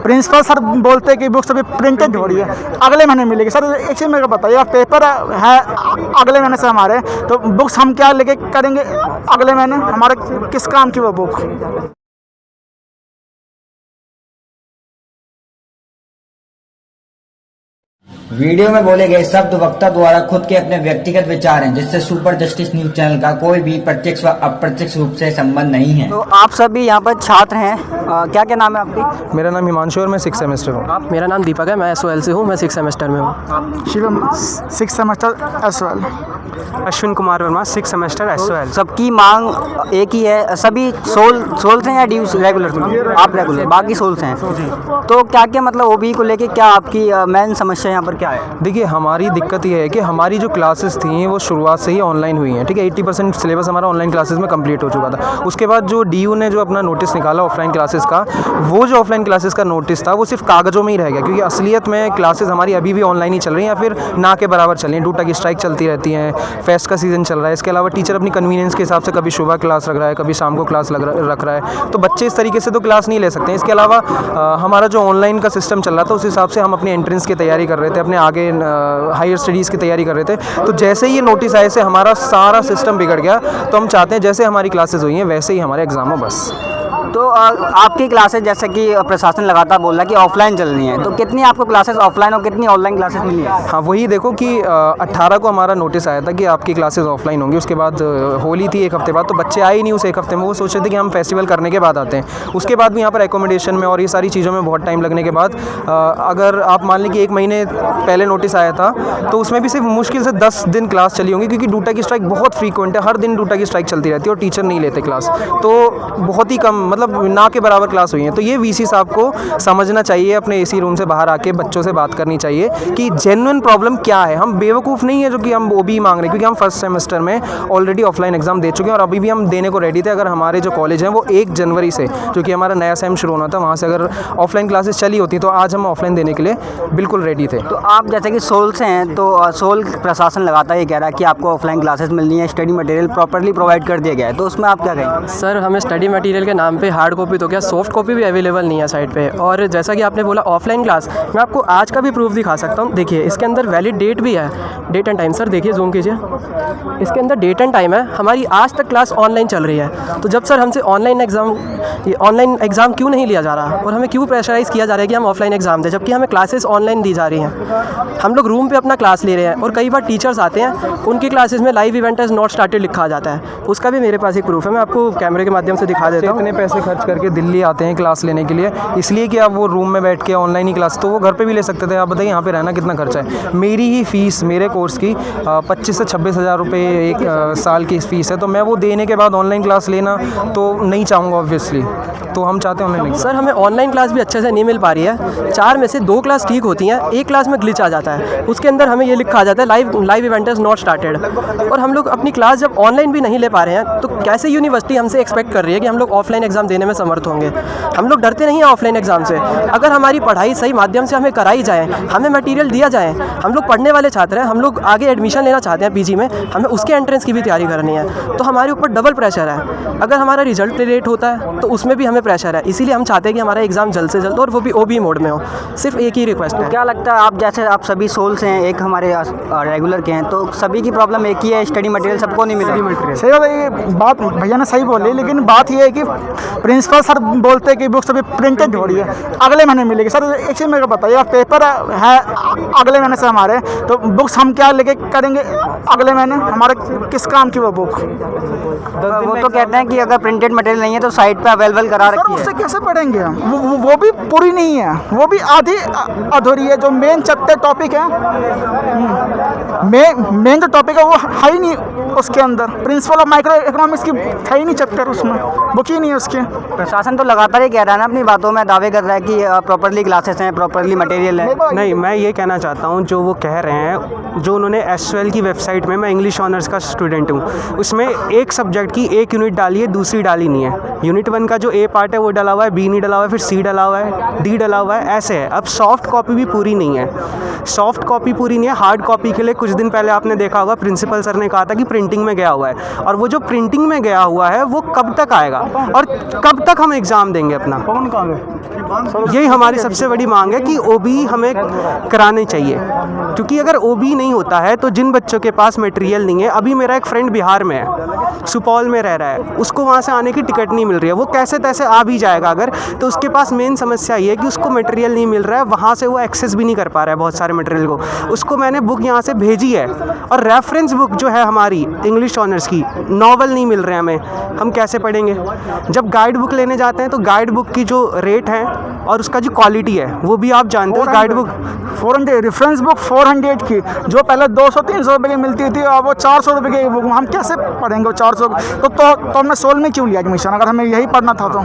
Principal sir बोलते हैं कि बुक्स अभी प्रिंटेड हो रही है, अगले महीने मिलेगी। सर एक चीज़ मेरे को बताइए, पेपर है अगले महीने से हमारे, तो बुक्स हम क्या लेके करेंगे अगले महीने? हमारे किस काम की वो बुक? वीडियो में बोले गए शब्द वक्ता द्वारा खुद के अपने व्यक्तिगत विचार हैं, जिससे सुपर जस्टिस न्यूज चैनल का कोई भी प्रत्यक्ष व अप्रत्यक्ष रूप से संबंध नहीं है। तो आप सभी यहाँ पर छात्र हैं, क्या क्या नाम है आपकी? मेरा नाम हिमांशु और मैं 6 सेमेस्टर हूँ। आप? मेरा नाम दीपक है, मैं SOL से हूँ, मैं 6 सेमेस्टर में हूँ। Shivam 6 semester SOL। Ashwin Kumar Verma 6 semester SOL। सबकी मांग एक ही है, सभी सोल्स हैं या ड्यूज रेगुलर? आप रेगुलर, बाकी सोल्स हैं। तो क्या क्या मतलब OBE को लेके क्या आपकी मेन समस्या यहाँ पर क्या है? देखिए, हमारी दिक्कत ये है कि हमारी जो क्लासेस थी वो शुरुआत से ही ऑनलाइन हुई हैं, ठीक है। 80% सिलेबस हमारा ऑनलाइन क्लासेस में कंप्लीट हो चुका था। उसके बाद जो DU ने जो अपना नोटिस निकाला ऑफलाइन क्लासेस का, वो जो ऑफलाइन क्लासेस का नोटिस था वो सिर्फ कागज़ों में ही रह गया, क्योंकि असलियत में क्लासेस हमारी अभी भी ऑनलाइन ही चल रही हैं या फिर ना के बराबर चल रही हैं। डूटा की स्ट्राइक चलती रहती हैं, फेस्ट का सीज़न चल रहा है। इसके अलावा टीचर अपनी कन्वीनियंस के हिसाब से कभी सुबह क्लास रख रहा है, कभी शाम को क्लास रख रहा है, तो बच्चे इस तरीके से तो क्लास नहीं ले सकते हैं। इसके अलावा हमारा जो ऑनलाइन का सिस्टम चल रहा था उस हिसाब से हम अपनी एंट्रेंस की तैयारी कर रहे थे, अपने आगे हायर स्टडीज़ की तैयारी कर रहे थे। तो जैसे ही ये नोटिस आए से हमारा सारा सिस्टम बिगड़ गया। तो हम चाहते हैं जैसे हमारी क्लासेस हुई हैं वैसे ही हमारे एग्ज़ाम हो बस। तो आपकी क्लासेस जैसे कि प्रशासन लगातार बोल रहा है कि ऑफलाइन चल रही हैं, तो कितनी आपको क्लासेस ऑफलाइन और कितनी ऑनलाइन क्लासेस मिली है? हाँ, वही देखो कि 18 को हमारा नोटिस आया था कि आपकी क्लासेस ऑफलाइन होंगी। उसके बाद होली थी एक हफ्ते बाद, तो बच्चे आए ही नहीं उस एक हफ्ते में। वो सोच रहे थे कि हम फेस्टिवल करने के बाद आते हैं। उसके बाद भी यहाँ पर एकोमोडेशन में और ये सारी चीज़ों में बहुत टाइम लगने के बाद अगर आप मान लें कि 1 महीने पहले नोटिस आया था, तो उसमें भी सिर्फ मुश्किल से 10 दिन क्लास चली होंगी, क्योंकि डूटा की स्ट्राइक बहुत फ्रीक्वेंट है। हर दिन डूटा की स्ट्राइक चलती रहती है और टीचर नहीं लेते क्लास, तो बहुत ही कम, मतलब ना के बराबर क्लास हुई है। तो ये VC साहब को समझना चाहिए, अपने AC रूम से बाहर आके बच्चों से बात करनी चाहिए कि जेन्युइन प्रॉब्लम क्या है। हम बेवकूफ़ नहीं है जो कि हम OBE मांग रहे हैं, क्योंकि हम फर्स्ट सेमेस्टर में ऑलरेडी ऑफलाइन एग्जाम दे चुके हैं और अभी भी हम देने को रेडी थे। अगर हमारे जो कॉलेज हैं वो 1 जनवरी से, जो कि हमारा नया सेम शुरू होना था, वहाँ से अगर ऑफलाइन क्लासेस चली होती तो आज हम ऑफलाइन देने के लिए बिल्कुल रेडी थे। तो आप जैसे कि सोल से हैं, तो सोल प्रशासन लगातार ये कह रहा है कि आपको ऑफलाइन क्लासेस मिलनी है, स्टडी मटेरियल प्रॉपर्ली प्रोवाइड कर दिया गया है, तो उसमें आप क्या कहेंगे? सर, हमें स्टडी मटेरियल के नाम पे हार्ड कॉपी तो क्या, सॉफ्ट कॉपी भी अवेलेबल नहीं है साइट पे। और जैसा कि आपने बोला ऑफलाइन क्लास, मैं आपको आज का भी प्रूफ दिखा सकता हूँ। देखिए, इसके अंदर वैलिड डेट भी है, डेट एंड टाइम। सर देखिए, जूम कीजिए, इसके अंदर डेट एंड टाइम है। हमारी आज तक क्लास ऑनलाइन चल रही है। तो जब सर हमसे ऑनलाइन एग्ज़ाम क्यों नहीं लिया जा रहा और हमें क्यों प्रेशराइज़ किया जा रहा है कि हम ऑफलाइन एग्ज़ाम दें, जबकि हमें क्लासेस ऑनलाइन दी जा रही हैं। हम लोग रूम पे अपना क्लास ले रहे हैं और कई बार टीचर्स आते हैं, उनकी क्लासेस में live event as not started लिखा जाता है। उसका भी मेरे पास एक प्रूफ है, मैं आपको कैमरे के माध्यम से दिखा देता हूँ। इतने पैसे खर्च करके दिल्ली आते हैं क्लास लेने के लिए, इसलिए कि आप वो रूम में बैठ के ऑनलाइन ही क्लास, तो वो घर पे भी ले सकते थे। आप बताइए यहाँ पे रहना कितना खर्चा है। मेरी ही फ़ीस मेरे कोर्स की 25 से 26 हज़ार रुपये एक साल की फ़ीस है, तो मैं वो देने के बाद ऑनलाइन क्लास लेना तो नहीं चाहूँगा ऑब्वियसली। तो हम चाहते हैं ऑनलाइन। सर, हमें ऑनलाइन क्लास भी अच्छे से नहीं मिल पा रही है। 4 में से 2 क्लास ठीक होती हैं, एक क्लास में ग्लिच आ जाता है। उसके अंदर हमें ये लिखा आ जाता है live event is not started. और हम लोग अपनी क्लास जब ऑनलाइन भी नहीं ले पा रहे हैं, तो कैसे यूनिवर्सिटी हमसे एक्सपेक्ट कर रही है कि हम लोग ऑफलाइन एग्ज़ाम देने में समर्थ होंगे? हम लोग डरते नहीं हैं ऑफलाइन एग्ज़ाम से। अगर हमारी पढ़ाई सही माध्यम से हमें कराई जाए, हमें मटेरियल दिया जाए, हम लोग पढ़ने वाले छात्र हैं, हम लोग आगे एडमिशन लेना चाहते हैं PG में, हमें उसके एंट्रेंस की भी तैयारी करनी है, तो हमारे ऊपर डबल प्रेशर है। अगर हमारा रिजल्ट लेट होता है तो उसमें भी हमें प्रेशर है। इसीलिए हम चाहते हैं कि हमारा एग्ज़ाम जल्द से जल्द, और वो भी OBE मोड में हो। सिर्फ एक ही रिक्वेस्ट है। क्या लगता है, आप जैसे आप सभी सोल्स हैं, एक हमारे रेगुलर के हैं, तो सभी की प्रॉब्लम एक ही है, स्टडी मटेरियल सबको नहीं मिलती? सही बात है, ये बात भैया ने सही बोली, लेकिन बात ये है कि प्रिंसिपल सर बोलते हैं कि बुक्स अभी प्रिंटेड हो रही है, अगले महीने मिलेगी। सर एक चीज़ मेरे को बताइए, पेपर है अगले महीने से हमारे, तो बुक्स हम क्या लेके करेंगे अगले महीने? हमारे किस काम की वो बुक? वो तो कहते हैं कि अगर प्रिंटेड मटेरियल नहीं है तो साइट पे अवेलेबल करा रखी है। उससे कैसे पढ़ेंगे हम? वो भी पूरी नहीं है, वो भी आधी अधूरी है। जो मेन चैप्टर टॉपिक है, मेन जो टॉपिक है वो है ही नहीं उसके अंदर। प्रिंसिपल ऑफ माइक्रो इकोनॉमिक्स की है ही नहीं चैप्टर, उसमें बुक ही नहीं है उसके। प्रशासन तो लगातार ही कह रहा है ना, अपनी बातों में दावे कर रहा है कि प्रॉपर्ली क्लासेस हैं, प्रॉपर्ली मटेरियल है। नहीं, मैं ये कहना चाहता हूँ, जो वो कह रहे हैं, जो उन्होंने SOL की वेबसाइट में, मैं इंग्लिश ऑनर्स का स्टूडेंट हूँ, उसमें एक सब्जेक्ट की एक यूनिट डाली है, दूसरी डाली नहीं है। यूनिट 1 का जो A पार्ट है वो डला हुआ है, B नहीं डला हुआ है, फिर C डला हुआ है, D डला हुआ है, ऐसे है। अब सॉफ्ट कॉपी भी पूरी नहीं है। सॉफ्ट कॉपी पूरी नहीं है, हार्ड कॉपी के लिए कुछ दिन पहले आपने देखा होगा प्रिंसिपल सर ने कहा था कि प्रिंटिंग में गया हुआ है, और वो जो प्रिंटिंग में गया हुआ है वो कब तक आएगा और कब तक हम एग्ज़ाम देंगे अपना। यही हमारी सबसे बड़ी मांग है कि ओबी हमें करानी चाहिए, क्योंकि अगर ओबी नहीं होता है तो जिन बच्चों के पास मटेरियल नहीं है, अभी मेरा एक फ्रेंड बिहार में है, सुपौल में रह रहा है, उसको वहाँ से आने की टिकट नहीं मिल रही है, वो कैसे तैसे आ भी जाएगा अगर, तो उसके पास मेन समस्या ये है कि उसको मटेरियल नहीं मिल रहा है, वहाँ से वो एक्सेस भी नहीं कर पा रहा है बहुत सारे मटेरियल को। उसको मैंने बुक यहाँ से भेजी है, और रेफरेंस बुक जो है हमारी इंग्लिश ऑनर्स की, नॉवल नहीं मिल रहे हैं हमें, हम कैसे पढ़ेंगे। जब गाइड बुक लेने जाते हैं तो गाइड बुक की जो रेट है और उसका जो क्वालिटी है वो भी आप जानते हो। गाइड बुक 400, रेफरेंस बुक 400 की, जो पहले 200-300 रुपये की मिलती थी, अब वो 400 रुपये की बुक, हम कैसे पढ़ेंगे वो 400। तो हमने सोल में क्यों लिया एडमिशन, अगर हमें यही पढ़ना था तो।